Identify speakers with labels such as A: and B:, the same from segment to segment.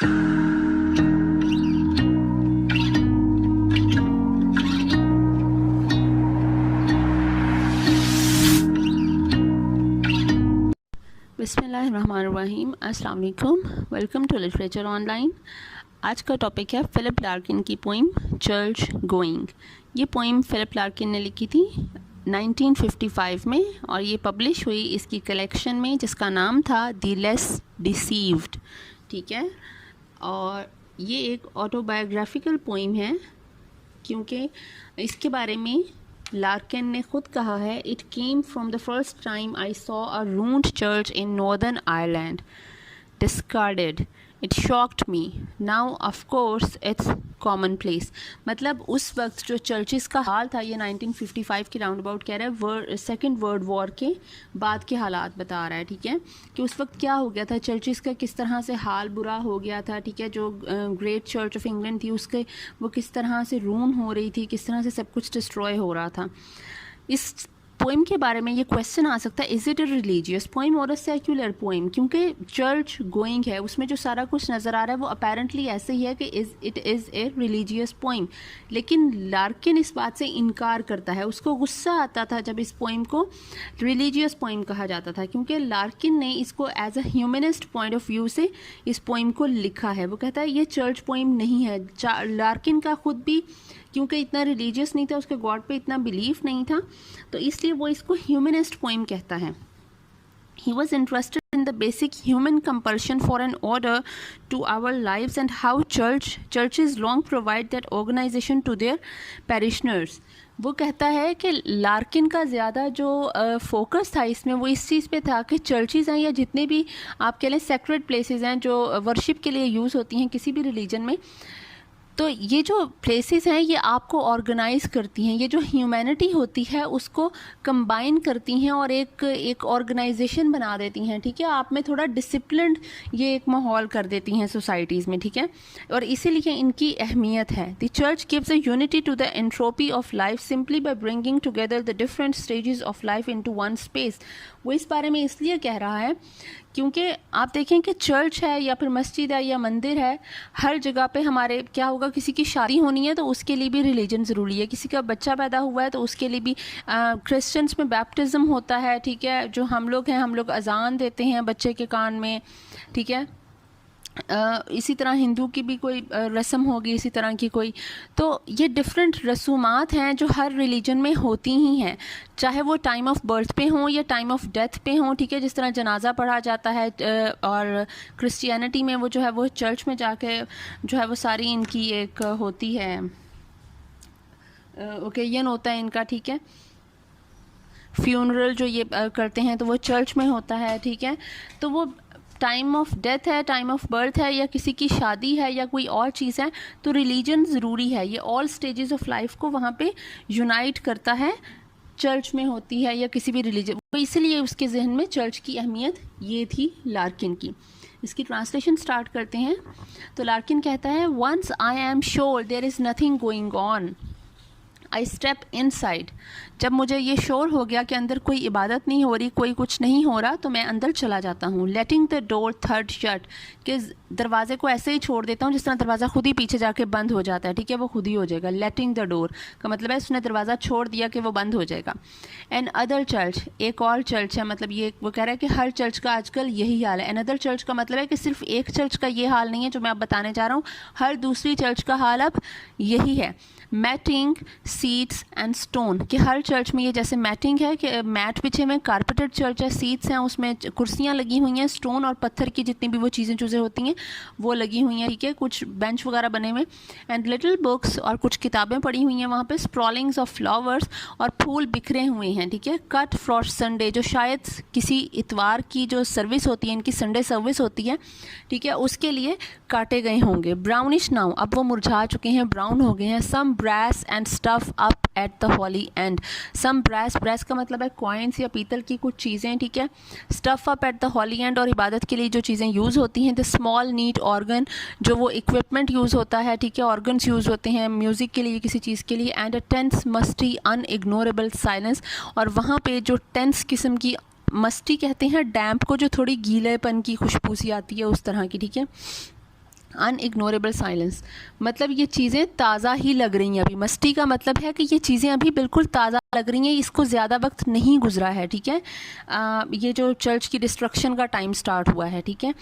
A: बिस्मिल्लाहिर्रहमानिर्रहीम, अस्सलाम वालेकुम। Welcome to literature online. आज का टॉपिक है फ़िलिप लार्किन की पोइम चर्च गोइंग। ये पोइम फ़िलिप लार्किन ने लिखी थी 1955 में और ये पब्लिश हुई इसकी कलेक्शन में जिसका नाम था द लेस डिसीव्ड। ठीक है, और ये एक ऑटोबायोग्राफिकल पोइम है क्योंकि इसके बारे में लार्किन ने खुद कहा है, it came from the first time I saw a ruined church in Northern Ireland discarded it shocked me now of course it's commonplace. मतलब उस वक्त जो चर्चिज़ का हाल था, ये 1955 के राउंड अबाउट कह रहा है, सेकेंड वर्ल्ड वॉर के बाद के हालात बता रहा है। ठीक है, कि उस वक्त क्या हो गया था, चर्चिज़ का किस तरह से हाल बुरा हो गया था। ठीक है, जो ग्रेट चर्च ऑफ इंग्लैंड थी उसके वो किस तरह से रून हो रही थी, किस तरह से सब कुछ डिस्ट्रॉय हो रहा था। इस पोइम के बारे में ये क्वेश्चन आ सकता है, is it a religious poem और अ सेक्युलर पोइम? क्योंकि चर्च गोइंग है, उसमें जो सारा कुछ नज़र आ रहा है वो अपेरेंटली ऐसे ही है कि it is a religious poem. लेकिन लार्किन इस बात से इनकार करता है। उसको गुस्सा आता था जब इस पोइम को रिलीजियस पोइम कहा जाता था, क्योंकि लार्किन ने इसको as a humanist point of view से इस पोइम को लिखा है। वो कहता है ये चर्च पोइम नहीं है। लार्किन का खुद भी क्योंकि इतना रिलीजियस नहीं था, उसके गॉड पे इतना बिलीफ नहीं था, तो इसलिए वो इसको ह्यूमनिस्ट पोइम कहता है। He was interested in the basic human compulsion for an order to our lives and how churches long provide that organization to their parishioners. वो कहता है कि लार्किन का ज़्यादा जो फोकस था इसमें वो इस चीज़ पे था कि चर्चेज़ हैं या जितने भी आप कह लें सेक्रेड प्लेसेस हैं जो वर्शिप के लिए यूज़ होती हैं किसी भी रिलीजन में, तो ये जो प्लेसेस हैं ये आपको ऑर्गेनाइज़ करती हैं, ये जो ह्यूमैनिटी होती है उसको कंबाइन करती हैं और एक ऑर्गेनाइजेशन बना देती हैं। ठीक है, आप में थोड़ा डिसिप्लिन्ड ये एक माहौल कर देती हैं सोसाइटीज़ में। ठीक है, और इसीलिए इनकी अहमियत है। The church gives a unity to the entropy of life simply by bringing together the different stages of life into one space. वो इस बारे में इसलिए कह रहा है क्योंकि आप देखें कि चर्च है या फिर मस्जिद है या मंदिर है, हर जगह पे हमारे क्या होगा, किसी की शादी होनी है तो उसके लिए भी रिलीजन ज़रूरी है, किसी का बच्चा पैदा हुआ है तो उसके लिए भी क्रिश्चियंस में बैप्टिज़म होता है। ठीक है, जो हम लोग हैं हम लोग अजान देते हैं बच्चे के कान में। ठीक है, इसी तरह हिंदू की भी कोई रस्म होगी इसी तरह की कोई, तो ये डिफरेंट रसूमात हैं जो हर रिलीजन में होती ही हैं, चाहे वो टाइम ऑफ बर्थ पे हों या टाइम ऑफ डेथ पे हों। ठीक है, जिस तरह जनाजा पढ़ा जाता है और क्रिश्चियनिटी में वो जो है वो चर्च में जाके जो है वो सारी इनकी एक होती है ओकेजन होता है इनका। ठीक है, फ्यूनरल जो ये करते हैं तो वो चर्च में होता है। ठीक है, तो वो टाइम ऑफ डेथ है, टाइम ऑफ बर्थ है या किसी की शादी है या कोई और चीज़ है, तो रिलीजन ज़रूरी है। ये ऑल स्टेजेस ऑफ लाइफ को वहाँ पे यूनाइट करता है, चर्च में होती है या किसी भी रिलीजन, तो इसलिए उसके जहन में चर्च की अहमियत ये थी लार्किन की। इसकी ट्रांसलेशन स्टार्ट करते हैं। तो लार्किन कहता है, once I am sure there is nothing going on I step inside. जब मुझे ये श्योर हो गया कि अंदर कोई इबादत नहीं हो रही, कोई कुछ नहीं हो रहा, तो मैं अंदर चला जाता हूँ। Letting the door third shut, कि दरवाजे को ऐसे ही छोड़ देता हूँ जिस तरह दरवाज़ा खुद ही पीछे जाके बंद हो जाता है। ठीक है, वो खुद ही हो जाएगा। लेटिंग द डोर का मतलब है उसने दरवाज़ा छोड़ दिया कि वो बंद हो जाएगा। एन अदर चर्च, एक और चर्च है, मतलब ये वो कह रहा है कि हर चर्च का आजकल यही हाल है। एन अदर चर्च का मतलब है कि सिर्फ एक चर्च का ये हाल नहीं है जो मैं अब बताने जा रहा हूँ, हर दूसरी चर्च का हाल अब यही है। मैटिंग, सीट्स एंड स्टोन, कि हर चर्च में ये जैसे मैटिंग है कि मैट बिछे हुए, कारपेटेड चर्च है, सीट्स हैं उसमें कुर्सियाँ लगी हुई हैं, स्टोन और पत्थर की जितनी भी वो चीज़ें होती हैं वो लगी हुई हैं। ठीक है, कुछ बेंच वगैरह बने हुए, एंड लिटिल बुक्स, और कुछ किताबें पड़ी हुई हैं वहाँ पे। स्प्रॉलिंग्स ऑफ फ्लावर्स, और फूल बिखरे हुए हैं। ठीक है, कट फॉर संडे, जो शायद किसी इतवार की जो सर्विस होती है, इनकी संडे सर्विस होती है, ठीक है, उसके लिए काटे गए होंगे। ब्राउनिश नाउ, अब वो मुरझा चुके हैं, ब्राउन हो गए हैं। Some brass and stuff up at the holy end, some brass, brass का मतलब है कॉइन्स या पीतल की कुछ चीज़ें। ठीक है, stuff up at the holy end, और इबादत के लिए जो चीज़ें यूज़ होती हैं। द स्मॉल नीट ऑर्गन, जो वो इक्विपमेंट यूज़ होता है। ठीक है, ऑर्गन्स यूज़ होते हैं म्यूज़िक के लिए, किसी चीज़ के लिए। And a tense musty unignorable silence, और वहाँ पे जो टेंस किस्म की, मस्टी कहते हैं डैम्प को, जो थोड़ी गीलेपन की खुशबू सी आती है उस तरह की। ठीक है, अनइग्नोरेबल साइलेंस, मतलब ये चीज़ें ताज़ा ही लग रही हैं अभी। मस्टी का मतलब है कि ये चीज़ें अभी बिल्कुल ताज़ा लग रही हैं, इसको ज़्यादा वक्त नहीं गुजरा है, ठीक है। ये जो चर्च की डिस्ट्रक्शन का टाइम स्टार्ट हुआ है, ठीक है।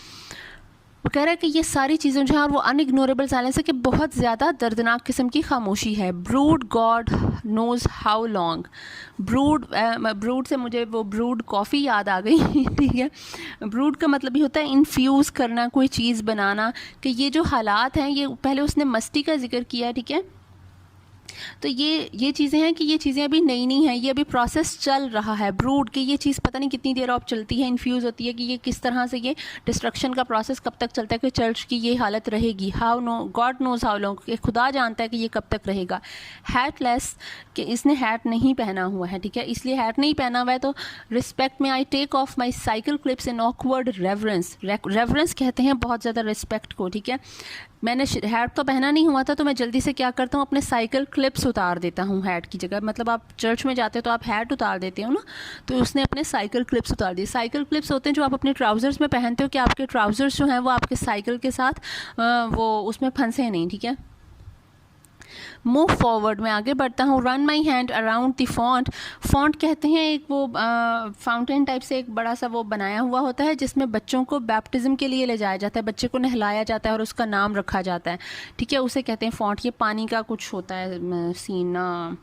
A: वो कह रहा है कि ये सारी चीज़ें जो हैं, और वो अनइग्नोरेबल साइलेंस है कि बहुत ज़्यादा दर्दनाक किस्म की खामोशी है। Brood God knows how long, brood brood से मुझे वो ब्रूड कॉफ़ी याद आ गई ठीक है। ब्रूड का मतलब ये होता है इन्फ्यूज़ करना, कोई चीज़ बनाना, कि ये जो हालात हैं, ये पहले उसने मस्ती का जिक्र किया है, ठीक है। तो ये चीज़ें हैं कि ये चीज़ें अभी नई नहीं हैं, ये अभी प्रोसेस चल रहा है। ब्रूड कि ये चीज़ पता नहीं कितनी देर और चलती है, इन्फ्यूज़ होती है कि ये किस तरह से ये डिस्ट्रक्शन का प्रोसेस कब तक चलता है, कि चर्च की ये हालत रहेगी। How no god knows how long, कि खुदा जानता है कि ये कब तक रहेगा। हैटलेस, कि इसने हैट नहीं पहना हुआ है, ठीक है, इसलिए हैट नहीं पहना हुआ है। तो रिस्पेक्ट में I take off my cycle clips in awkward reverence, reverence कहते हैं बहुत ज़्यादा रिस्पेक्ट को, ठीक है। मैंने हैट तो पहना नहीं हुआ था, तो मैं जल्दी से क्या करता हूँ, अपने साइकिल क्लिप्स उतार देता हूँ हैट की जगह। मतलब आप चर्च में जाते हो तो आप हैट उतार देते हो ना, तो उसने अपने साइकिल क्लिप्स उतार दिए। साइकिल क्लिप्स होते हैं जो आप अपने ट्राउज़र्स में पहनते हो, कि आपके ट्राउज़र्स जो हैं वो आपके साइकिल के साथ वो उसमें फंसे नहीं, ठीक है। मूव फॉरवर्ड, मैं आगे बढ़ता हूँ। Run my hand around the font, font कहते हैं एक वो फाउंटेन टाइप से एक बड़ा सा वो बनाया हुआ होता है, जिसमें बच्चों को बैप्टिज्म के लिए ले जाया जाता है, बच्चे को नहलाया जाता है और उसका नाम रखा जाता है, ठीक है, उसे कहते हैं फॉन्ट। ये पानी का कुछ होता है सीन,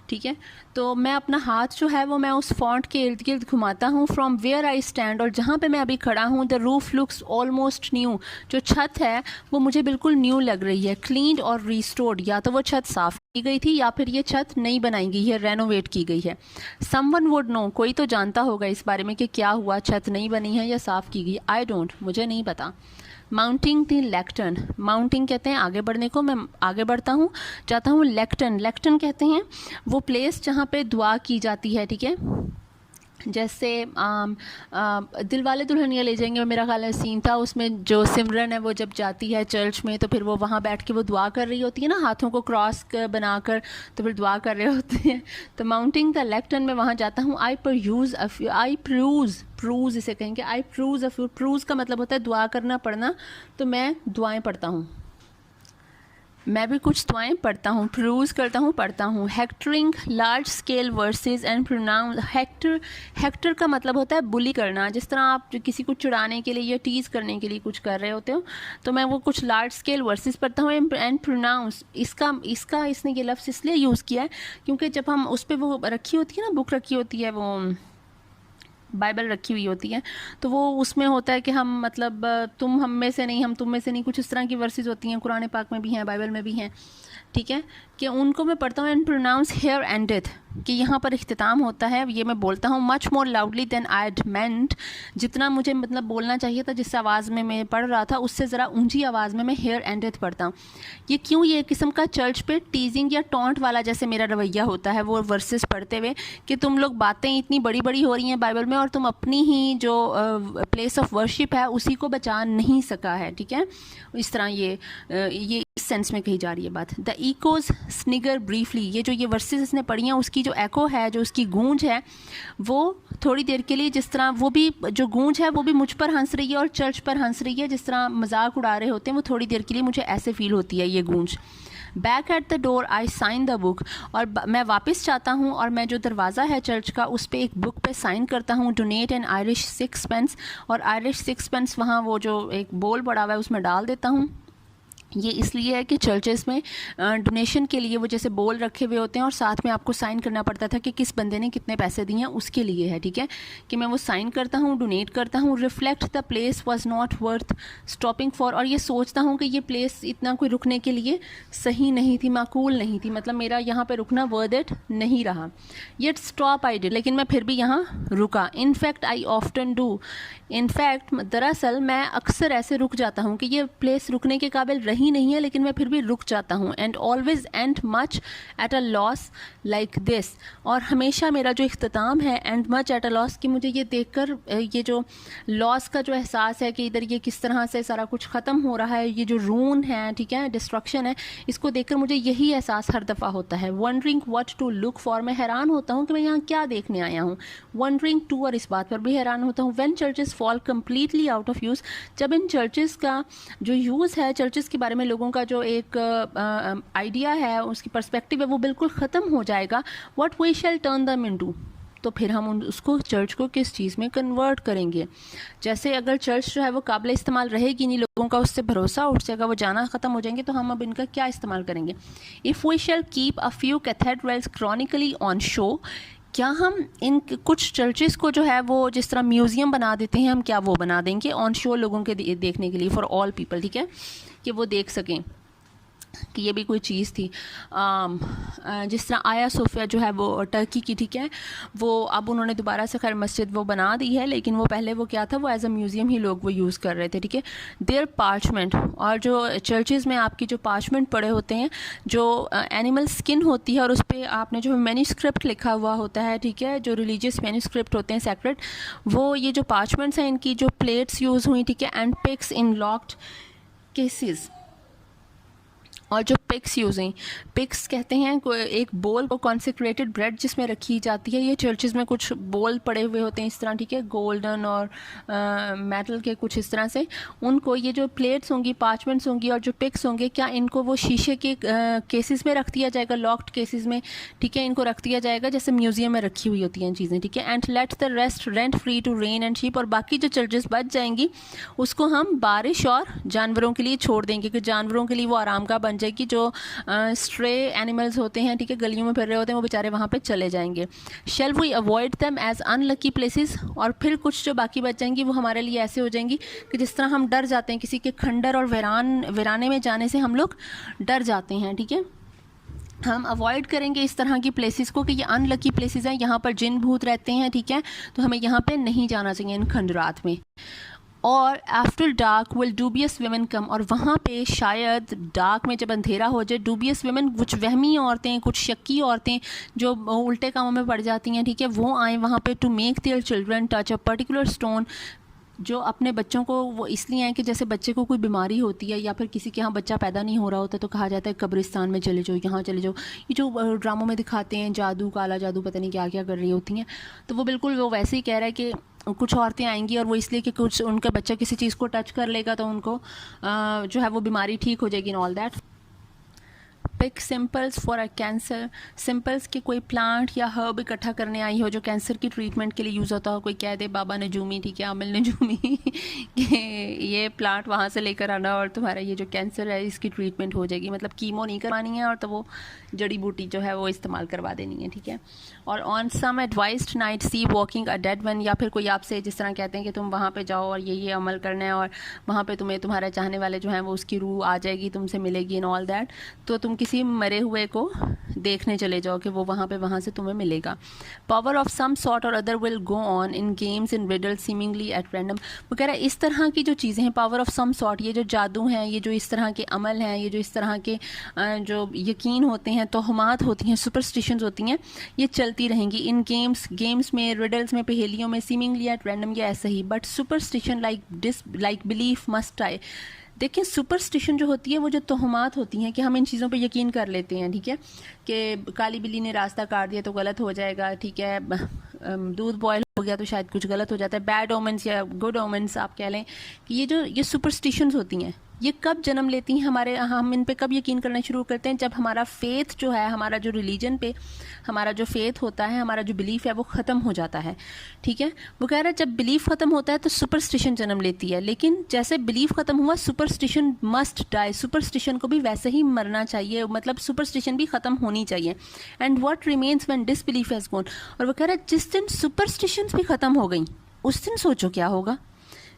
A: ठीक है। तो मैं अपना हाथ जो है वो मैं उस फॉन्ट के इर्द गिर्द घुमाता हूँ। फ्रॉम वेयर आई स्टैंड, और जहाँ पे मैं अभी खड़ा हूँ, the roof looks almost new, जो छत है वो मुझे बिल्कुल न्यू लग रही है। क्लीन्ड और रिस्टोर्ड, या तो वो छत साफ़ की गई थी या फिर ये छत नई बनाई गई है, रेनोवेट की गई है। समवन वुड नो, कोई तो जानता होगा इस बारे में कि क्या हुआ, छत नई बनी है या साफ़ की गई। आई डोंट, मुझे नहीं पता। माउंटिंग द लेक्टर्न, माउंटिंग कहते हैं आगे बढ़ने को, मैं आगे बढ़ता हूँ, जाता हूँ। लेक्टर्न, लेक्टर्न कहते हैं वो प्लेस जहाँ पे दुआ की जाती है, ठीक है। जैसे दिलवाले दुल्हनिया ले जाएंगे, मेरा ख्याल है सीन था उसमें, जो सिमरन है वो जब जाती है चर्च में, तो फिर वो वहाँ बैठ के वो दुआ कर रही होती है ना, हाथों को क्रॉस बनाकर, तो फिर दुआ कर रहे होते हैं। तो माउंटिंग द लेक्टर्न में वहाँ जाता हूँ। आई प्रूज इसे कहेंगे। आई प्रूज अ फ्यू, प्रूज का मतलब होता है दुआ करना, पढ़ना, तो मैं दुआएं पढ़ता हूँ, मैं भी कुछ दुआएं पढ़ता हूँ, प्रूज करता हूँ, पढ़ता हूँ। Hectoring large scale verses and pronounce, hector, hector का मतलब होता है बुली करना, जिस तरह आप किसी को चिढ़ाने के लिए या टीज़ करने के लिए कुछ कर रहे होते हो, तो मैं वो कुछ लार्ज स्केल वर्सेस पढ़ता हूँ। एंड प्रोनाउंस, इसका इसने ये लफ्ज़ इसलिए यूज़ किया है क्योंकि जब हम उस पर वो रखी होती है ना, बुक रखी होती है, वो बाइबल रखी हुई होती है, तो वो उसमें होता है कि हम मतलब तुम हम में से नहीं, हम तुम में से नहीं, कुछ इस तरह की वर्सेस होती हैं, कुरान पाक में भी हैं, बाइबल में भी हैं, ठीक है, कि उनको मैं पढ़ता हूँ। एंड प्रोनाउंस हेयर एंडेड, कि यहाँ पर इख्तिताम होता है, ये मैं बोलता हूँ much more loudly than I had meant, जितना मुझे मतलब बोलना चाहिए था, जिस आवाज़ में मैं पढ़ रहा था उससे ज़रा ऊंची आवाज़ में मैं हेयर एंडेड पढ़ता हूँ। ये क्यों, ये किस्म का चर्च पे टीजिंग या टॉन्ट वाला जैसे मेरा रवैया होता है वो वर्सेस पढ़ते हुए, कि तुम लोग बातें इतनी बड़ी बड़ी हो रही हैं बाइबल में, और तुम अपनी ही जो प्लेस ऑफ वर्शिप है उसी को बचा नहीं सका है, ठीक है। इस तरह ये इस सेंस में कही जा रही है बात। द इकोज स्निगर ब्रीफली, ये जो ये वर्सेस इसने पढ़ी हैं उसकी जो एको है, जो उसकी गूंज है, वो थोड़ी देर के लिए, जिस तरह वो भी जो गूंज है वो भी मुझ पर हंस रही है और चर्च पर हंस रही है, जिस तरह मजाक उड़ा रहे होते हैं, वो थोड़ी देर के लिए मुझे ऐसे फील होती है ये गूंज। Back at the door I sign the book, और मैं वापस जाता हूँ और मैं जो दरवाज़ा है चर्च का उस पर एक बुक पे साइन करता हूँ, डोनेट एन आयरिश 6 पेंस, और आयरिश 6 पेंस वहाँ वो जो एक बोल पड़ा हुआ है उसमें डाल देता हूँ। ये इसलिए है कि चर्चेस में डोनेशन के लिए वो जैसे बोल रखे हुए होते हैं और साथ में आपको साइन करना पड़ता था कि किस बंदे ने कितने पैसे दिए हैं, उसके लिए है, ठीक है, कि मैं वो साइन करता हूँ, डोनेट करता हूँ। Reflect the place was not worth stopping for, और ये सोचता हूँ कि ये प्लेस इतना कोई रुकने के लिए सही नहीं थी, माकूल नहीं थी, मतलब मेरा यहाँ पर रुकना वर्थ इट नहीं रहा। येट स्टॉप आई डिड, लेकिन मैं फिर भी यहाँ रुका। In fact I often do, in fact दरअसल मैं अक्सर ऐसे रुक जाता हूँ कि ये प्लेस रुकने के काबिल रही कहीं नहीं है लेकिन मैं फिर भी रुक जाता हूँ। And always and much at a loss like this, और हमेशा मेरा जो इख्तिताम है and much at a loss, कि मुझे ये देखकर ये जो लॉस का जो एहसास है कि इधर ये किस तरह से सारा कुछ ख़त्म हो रहा है, ये जो रून है, ठीक है, डिस्ट्रक्शन है, इसको देखकर मुझे यही एहसास हर दफ़ा होता है। Wondering what to look for, मैं हैरान होता हूँ कि मैं यहाँ क्या देखने आया हूँ। वंडरिंग टू, और इस बात पर भी हैरान होता हूँ। When churches fall completely out of use, जब इन चर्चेस का जो यूज़ है, चर्चेस के बारे में लोगों का जो एक आइडिया है, उसकी पर्सपेक्टिव है, वो बिल्कुल ख़त्म हो जाएगा। What we shall turn them into, तो फिर हम उसको चर्च को किस चीज़ में कन्वर्ट करेंगे। जैसे अगर चर्च जो है वो काबिल इस्तेमाल रहेगी नहीं, लोगों का उससे भरोसा उठ जाएगा, वो जाना ख़त्म हो जाएंगे, तो हम अब इनका क्या इस्तेमाल करेंगे। If we shall keep a few cathedrals chronically on show, क्या हम इन कुछ चर्चेस को जो है वो जिस तरह म्यूज़ियम बना देते हैं, हम क्या वो बना देंगे ऑन शो लोगों के देखने के लिए, फॉर ऑल पीपल, ठीक है, कि वो देख सकें कि ये भी कोई चीज़ थी। जिस तरह आया सोफिया जो है वो टर्की की, ठीक है, वो अब उन्होंने दोबारा से खैर मस्जिद वो बना दी है, लेकिन वो पहले वो क्या था, वो एज अ म्यूज़ियम ही लोग वो यूज़ कर रहे थे, ठीक है। देयर पार्चमेंट, और जो चर्चेज़ में आपकी जो पार्चमेंट पड़े होते हैं, जो एनिमल स्किन होती है और उस पर आपने जो मैन्यूस्क्रिप्ट लिखा हुआ होता है, ठीक है, जो रिलीजियस मैन्यूस्क्रिप्ट होते हैं सेक्रेट, वो ये जो पार्चमेंट्स हैं, इनकी जो प्लेट्स यूज़ हुई, ठीक है, and pyx in locked cases, और जो पिक्स यूज़ हैं, पिक्स कहते हैं एक बोल को कॉन्सेक्रेटेड ब्रेड जिसमें रखी जाती है। ये चर्चेज़ में कुछ बोल पड़े हुए होते हैं इस तरह, ठीक है, गोल्डन और मेटल के कुछ इस तरह से, उनको ये जो प्लेट्स होंगी, पार्चमेंट्स होंगी और जो पिक्स होंगे, क्या इनको वो शीशे के केसेस में रख दिया जाएगा, लॉक्ड केसेस में, ठीक है, इनको रख दिया जाएगा जैसे म्यूज़ियम में रखी हुई होती हैं चीज़ें, ठीक है। And let the rest rent free to rain and sheep, और बाकी जो चर्चेस बच जाएंगी उसको हम बारिश और जानवरों के लिए छोड़ देंगे, कि जानवरों के लिए वो आराम का बन जाएगी। जो स्ट्रे एनिमल्स होते हैं, ठीक है, गलियों में फिर रहे होते हैं, वो बेचारे वहाँ पे चले जाएंगे। Shall we avoid them as unlucky places, और फिर कुछ जो बाकी बच जाएंगी वो हमारे लिए ऐसे हो जाएंगी कि जिस तरह हम डर जाते हैं किसी के खंडर और वीराने में जाने से, हम लोग डर जाते हैं, ठीक है। हम अवॉइड करेंगे इस तरह की प्लेसेस को कि ये अनलकी प्लेसेस हैं, यहाँ पर जिन भूत रहते हैं, ठीक है, तो हमें यहाँ पे नहीं जाना चाहिए इन खंडरात में। और after dark will dubious women come, और वहाँ पे शायद डार्क में जब अंधेरा हो जाए, डूबियस वेमेन, कुछ वहमी औरतें, कुछ शक्की औरतें जो उल्टे कामों में पड़ जाती हैं, ठीक है, वो आएँ वहाँ पे, to make their children touch a particular stone, जो अपने बच्चों को वो इसलिए आए कि जैसे बच्चे को कोई बीमारी होती है या फिर किसी के यहाँ बच्चा पैदा नहीं हो रहा होता तो कहा जाता है कब्रिस्तान में चले जाओ, यहाँ चले जाओ। ये जो ड्रामों में दिखाते हैं जादू, काला जादू, पता नहीं क्या क्या कर रही होती हैं, तो वो बिल्कुल वो वैसे ही कह रहा है कि कुछ औरतें आएंगी और वो इसलिए कि कुछ उनका बच्चा किसी चीज़ को टच कर लेगा तो उनको जो है वो बीमारी ठीक हो जाएगी, in all that. Pick simples for a cancer, simples के कोई प्लांट या हर्ब इकट्ठा करने आई हो जो कैंसर की ट्रीटमेंट के लिए यूज़ होता हो। कोई कह दे बाबा नजूमी, ठीक है, आमिल नजूमी कि ये प्लांट वहाँ से लेकर आना और तुम्हारा ये जो कैंसर है इसकी ट्रीटमेंट हो जाएगी, मतलब कीमो नहीं करवानी है और तो वो जड़ी बूटी जो है वो इस्तेमाल करवा देनी है, ठीक है। और on some advised night see walking a dead one, या फिर कोई आपसे जिस तरह कहते हैं कि तुम वहाँ पे जाओ और ये अमल करना है और वहाँ पे तुम्हें तुम्हारे चाहने वाले जो हैं वो उसकी रूह आ जाएगी, तुमसे मिलेगी, इन ऑल दैट, तो तुम किसी मरे हुए को देखने चले जाओ कि वो वहाँ से तुम्हें मिलेगा। पावर ऑफ सम सॉर्ट और other will go on in games in riddle seemingly at random, वो कह रहा है इस तरह की जो चीज़ें हैं, पावर ऑफ सम सॉर्ट, ये जो जादू हैं, ये जो इस तरह के अमल हैं, ये जो इस तरह के जो यकीन होते हैं, तोहमात होती हैं, सुपरस्टिशंस होती हैं, ये चलती रहेंगी इन गेम्स में, रिडल्स में, पहेलियों में, सीमिंगली एट रैंडम, या ऐसा ही। But superstition like belief must I, देखिए सुपरस्टिशन जो होती है वो जो तोहमात होती हैं कि हम इन चीज़ों पे यकीन कर लेते हैं, ठीक है, कि काली बिल्ली ने रास्ता काट दिया तो गलत हो जाएगा, ठीक है, दूध बॉयल हो गया तो शायद कुछ गलत हो जाता है, बैड ओमेंस या गुड ओमेंस आप कह लें, कि ये सुपरस्टिशंस होती हैं, ये कब जन्म लेती हैं हमारे, हम इन पे कब यकीन करना शुरू करते हैं, जब हमारा फेथ जो है, हमारा जो रिलीजन पे हमारा जो फेथ होता है, हमारा जो बिलीफ है वो ख़त्म हो जाता है, ठीक है। वो कह रहा है जब बिलीफ ख़त्म होता है तो सुपरस्टिशन जन्म लेती है, लेकिन जैसे बिलीफ ख़त्म हुआ सुपरस्टिशन मस्ट डाई, सुपरस्टिशन को भी वैसे ही मरना चाहिए, मतलब सुपरस्टिशन भी ख़त्म होनी चाहिए। And what remains when disbelief has gone, और वो कह रहा है जिस दिन सुपरस्टिशंस भी ख़त्म हो गई उस दिन सोचो क्या होगा।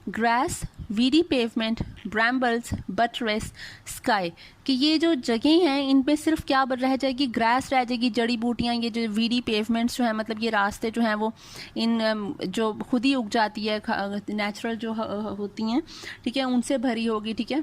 A: Grass, weedy pavement, brambles, buttress, sky, कि ये जो जगह हैं इन पे सिर्फ क्या रह जाएगी, ग्रास रह जाएगी, जड़ी बूटियाँ, ये जो वीडी पेवमेंट्स जो हैं, मतलब ये रास्ते जो हैं वो इन जो खुद ही उग जाती है, नेचुरल जो होती हैं, ठीक है, उनसे भरी होगी, ठीक है।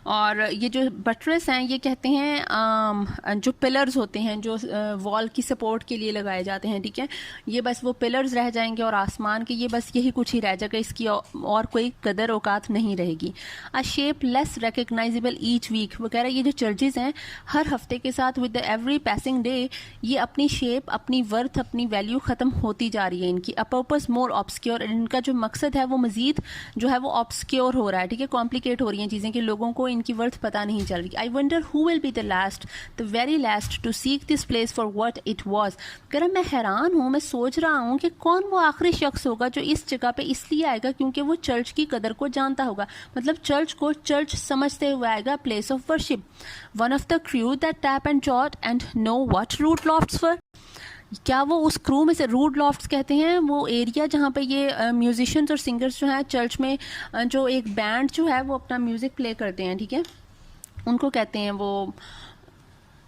A: और ये जो बटरेस हैं ये कहते हैं जो पिलर्स होते हैं जो वॉल की सपोर्ट के लिए लगाए जाते हैं, ठीक है। ये बस वो पिलर्स रह जाएंगे और आसमान के ये बस यही कुछ ही रह जाएगा, इसकी और कोई कदर औकात नहीं रहेगी। A shape less recognisable each week, वो कह रहा है ये जो चर्चेज हैं हर हफ्ते के साथ विद एवरी पैसिंग डे ये अपनी शेप, अपनी वर्थ, अपनी वैल्यू ख़त्म होती जा रही है इनकी। अ पर्पस मोर ऑब्सक्योर, इनका जो मकसद है वो मजीद जो है वो ऑब्सक्योर हो रहा है, ठीक है, कॉम्प्लिकेट हो रही हैं चीज़ें कि लोगों को इनकी वर्थ पता नहीं चल रही। I wonder who will be the last, the very last to seek this place for what it was. कर मैं हैरान हूँ, मैं सोच रहा हूँ कि कौन वो आखिरी शख्स होगा जो इस जगह पे इसलिए आएगा क्योंकि वो चर्च की कदर को जानता होगा, मतलब चर्च को चर्च समझते हुए आएगा, place of worship. One of the crew that tap and jot and know what rood lofts were, क्या वो उस क्रू में से, रूट लॉफ्ट्स कहते हैं वो एरिया जहाँ पे ये म्यूजिशियंस और सिंगर्स जो हैं चर्च में जो एक बैंड जो है वो अपना म्यूज़िक प्ले करते हैं, ठीक है, उनको कहते हैं वो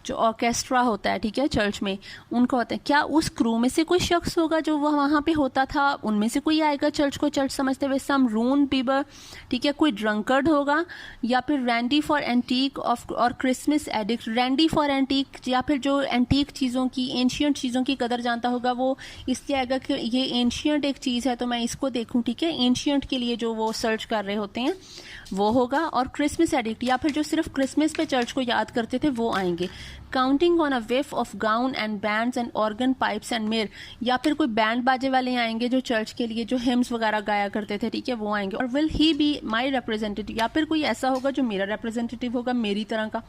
A: जो ऑर्केस्ट्रा होता है, ठीक है, चर्च में उनको होता है। क्या उस क्रू में से कोई शख्स होगा जो वहाँ पे होता था, उनमें से कोई आएगा चर्च को चर्च समझते हुए? सम रून पीबर, ठीक है, कोई ड्रंकर्ड होगा, या फिर रैंडी फॉर एंटीक ऑफ और Christmas addict. Randy for antique, या फिर जो एंटीक चीज़ों की, एंशियंट चीज़ों की कदर जानता होगा, वो इसलिए आएगा कि ये एंशियंट एक चीज़ है तो मैं इसको देखूँ, ठीक है, एंशियंट के लिए जो वो सर्च कर रहे होते हैं वो होगा। और क्रिसमस एडिक्ट, या फिर जो सिर्फ क्रिसमस पे चर्च को याद करते थे वो आएंगे। Counting on a whiff of gown and bands and organ pipes and myrrh, या फिर कोई बैंड बाजे वाले आएंगे जो चर्च के लिए जो हिम्स वगैरह गाया करते थे, ठीक है, वो आएंगे। और will he be my representative, या फिर कोई ऐसा होगा जो मेरा रिप्रेजेंटेटिव होगा, मेरी तरह का।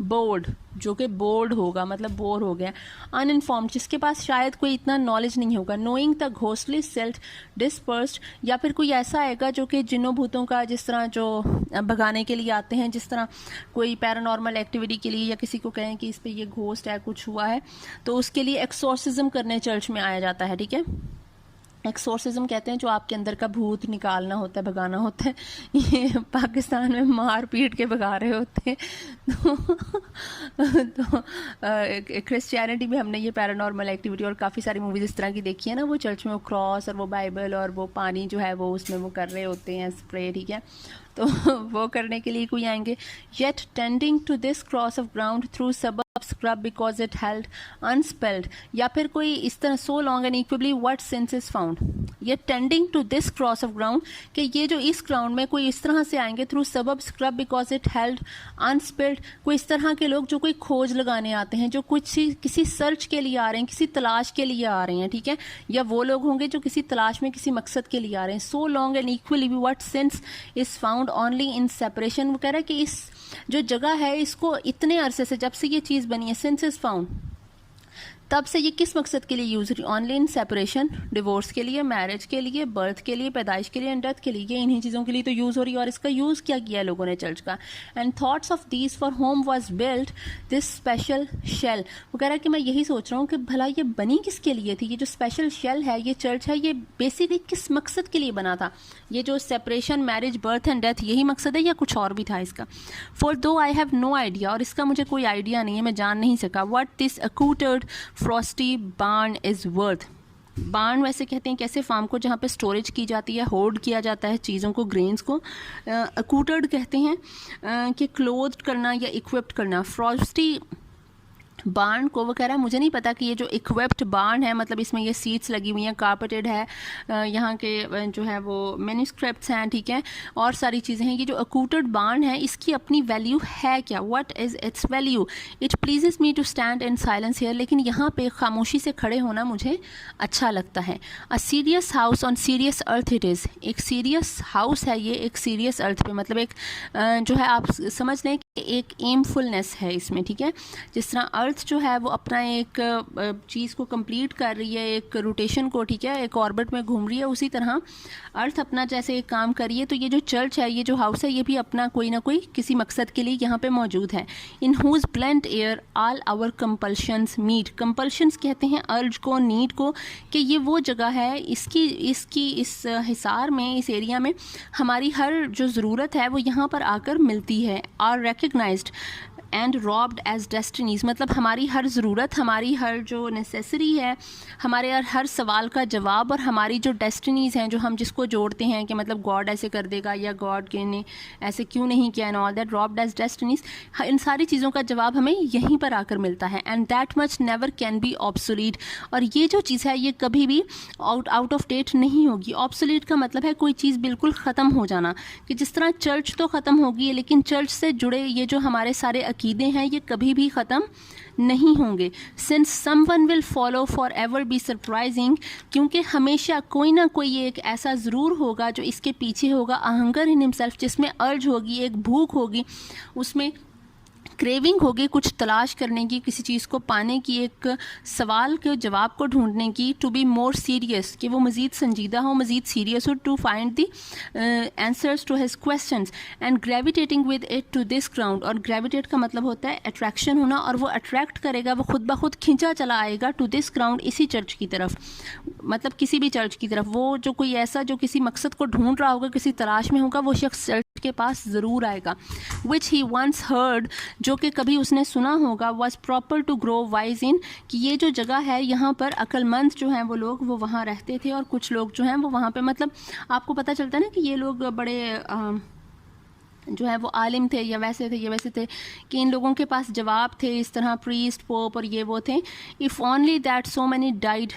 A: बोर्ड, जो कि बोर्ड होगा, मतलब बोर हो गया। अनइनफॉर्म्ड, जिसके पास शायद कोई इतना नॉलेज नहीं होगा। Knowing the ghostly self dispersed, या फिर कोई ऐसा आएगा जो कि जिन्नों भूतों का जिस तरह जो भगाने के लिए आते हैं, जिस तरह कोई पैरानॉर्मल एक्टिविटी के लिए, या किसी को कहें कि इस पे ये घोस्ट है, कुछ हुआ है, तो उसके लिए एक्सोर्सिज्म करने चर्च में आया जाता है, ठीक है। एक्सोर्सिज्म कहते हैं जो आपके अंदर का भूत निकालना होता है, भगाना होता है। ये पाकिस्तान में मार पीट के भगा रहे होते हैं। तो क्रिश्चियनिटी में हमने ये पैरानॉर्मल एक्टिविटी और काफ़ी सारी मूवीज़ इस तरह की देखी है ना, वो चर्च में वो क्रॉस और वो बाइबल और वो पानी जो है वो उसमें वो कर रहे होते हैं स्प्रे, ठीक है, तो वो करने के लिए कोई आएंगे। Yet tending to this cross of ground through सब scrub because it held unspelled, या फिर कोई इस तरह so long and equably what sense is found, ये tending to this cross of ground, कि ये जो इस ग्राउंड में कोई इस तरह से आएंगे through suburb scrub because it held unspelled, कोई इस तरह के लोग जो कोई खोज लगाने आते हैं, जो कुछ किसी सर्च के लिए आ रहे हैं, किसी तलाश के लिए आ रहे हैं, ठीक है, या वो लोग होंगे जो किसी तलाश में किसी मकसद के लिए आ रहे हैं। so long and equally what sense is found only in separation, वो कह रहा है कि इस जो जगह है इसको इतने अरसे से, जब से ये चीज़ बनी है, सेंस इज फाउंड, तब से ये किस मकसद के लिए यूज रही? ऑनली इन सेपरेशन, डिवोर्स के लिए, मैरिज के लिए, बर्थ के लिए, पैदाइश के लिए एंड डेथ के लिए, ये इन्हीं चीज़ों के लिए तो यूज़ हो रही है। और इसका यूज़ क्या किया है लोगों ने चर्च का? And thoughts of these for whom was built this special shell, वो कह रहा है कि मैं यही सोच रहा हूँ कि भला ये बनी किसके लिए थी? ये जो स्पेशल शेल है, ये चर्च है, ये बेसिकली किस मकसद के लिए बना था? ये जो separation, marriage, birth and death, यही मकसद है या कुछ और भी था इसका? फॉर दो आई हैव नो आइडिया, और इसका मुझे कोई आइडिया नहीं है, मैं जान नहीं सका। What this accoutred frowsty barn is worth, barn वैसे कहते हैं कैसे फार्म को जहाँ पे स्टोरेज की जाती है, होल्ड किया जाता है चीज़ों को, ग्रेन्स को। अकूटर्ड कहते हैं कि क्लोथ करना या इक्विप्ड करना। फ्रॉस्टी बार्न को वो कह रहा है मुझे नहीं पता कि ये जो इक्विप्ड बार्न है, मतलब इसमें ये सीट्स लगी हुई हैं, कारपेटेड है, यहाँ के जो है वो मैन्युस्क्रिप्ट्स हैं, ठीक है, और सारी चीज़ें हैं। ये जो अकूटेड बार्न है इसकी अपनी वैल्यू है क्या? What is its value? It pleases me to stand in silence here, लेकिन यहाँ पे खामोशी से खड़े होना मुझे अच्छा लगता है। A serious house on serious earth it is, एक सीरियस हाउस है ये, एक सीरियस अर्थ पे, मतलब एक जो है आप समझ लें कि एक एमफुलनेस है इसमें, ठीक है। जिस तरह अर्थ जो है वो अपना एक चीज़ को कंप्लीट कर रही है, एक रोटेशन को, ठीक है, एक ऑर्बिट में घूम रही है, उसी तरह अर्थ अपना जैसे एक काम कर रही है, तो ये जो चर्च है, ये जो हाउस है, ये भी अपना कोई ना कोई किसी मकसद के लिए यहाँ पे मौजूद है। In whose blent air all our compulsions meet, compulsions कहते हैं अर्ज को, नीड को, कि ये वो जगह है, इस हिसार में, इस एरिया में हमारी हर जो ज़रूरत है वो यहाँ पर आकर मिलती है। Are recognised, and robed as destinies, मतलब हमारी हर ज़रूरत, हमारी हर जो नेसेसरी है, हमारे हर सवाल का जवाब, और हमारी जो डेस्टिनीज़ हैं जो हम जिसको जोड़ते हैं कि मतलब गॉड ऐसे कर देगा या गॉड के ने ऐसे क्यों नहीं किया, and all that, robed as destinies, इन सारी चीज़ों का जवाब हमें यहीं पर आकर मिलता है। And that much never can be obsolete, और ये जो चीज़ है ये कभी भी आउट ऑफ डेट नहीं होगी। ऑब्सोलीट का मतलब है कोई चीज़ बिल्कुल ख़त्म हो जाना, कि जिस तरह चर्च तो ख़त्म होगी लेकिन चर्च से जुड़े ये जो हमारे सारे अकीदे हैं ये कभी भी ख़त्म नहीं होंगे। Since someone will follow for ever be surprising, क्योंकि हमेशा कोई ना कोई एक ऐसा ज़रूर होगा जो इसके पीछे होगा, अ हंगर इन हिमसेल्फ, जिसमें अर्ज होगी, एक भूख होगी, उसमें क्रेविंग होगी कुछ तलाश करने की, किसी चीज़ को पाने की, एक सवाल के जवाब को ढूंढने की, टू बी मोर सीरियस, कि वो मज़ीद संजीदा हो, मज़ीद सीरियस हो, to find the answers to his questions, and gravitating with it to this ground, और ग्रेविटेट का मतलब होता है अट्रैक्शन होना, और वो अट्रैक्ट करेगा, वो खुद ब खुद खिंचा चला आएगा टू दिस ग्राउंड, इसी चर्च की तरफ, मतलब किसी भी चर्च की तरफ। वो जो कोई ऐसा जो किसी मकसद को ढूंढ रहा होगा, किसी तलाश में होगा, वो शख्स चर्च के पास ज़रूर आएगा। विच ही वंस हर्ड, जो कि कभी उसने सुना होगा, was proper to grow wise in, कि ये जो जगह है यहाँ पर अक्लमंद जो हैं वो लोग वो वहाँ रहते थे, और कुछ लोग जो हैं वो वहाँ पे, मतलब आपको पता चलता है ना कि ये लोग बड़े जो है वो आलिम थे या वैसे थे, ये वैसे थे, कि इन लोगों के पास जवाब थे, इस तरह प्रीस्ट पोप और ये वो थे। If only that so many died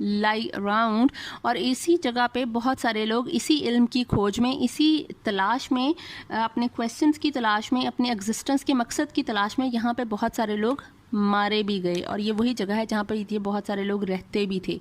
A: lie around, और इसी जगह पे बहुत सारे लोग इसी इल्म की खोज में, इसी तलाश में, अपने क्वेश्चंस की तलाश में, अपने एग्जिस्टेंस के मकसद की तलाश में, यहाँ पे बहुत सारे लोग मारे भी गए, और ये वही जगह है जहाँ पर ये बहुत सारे लोग रहते भी थे।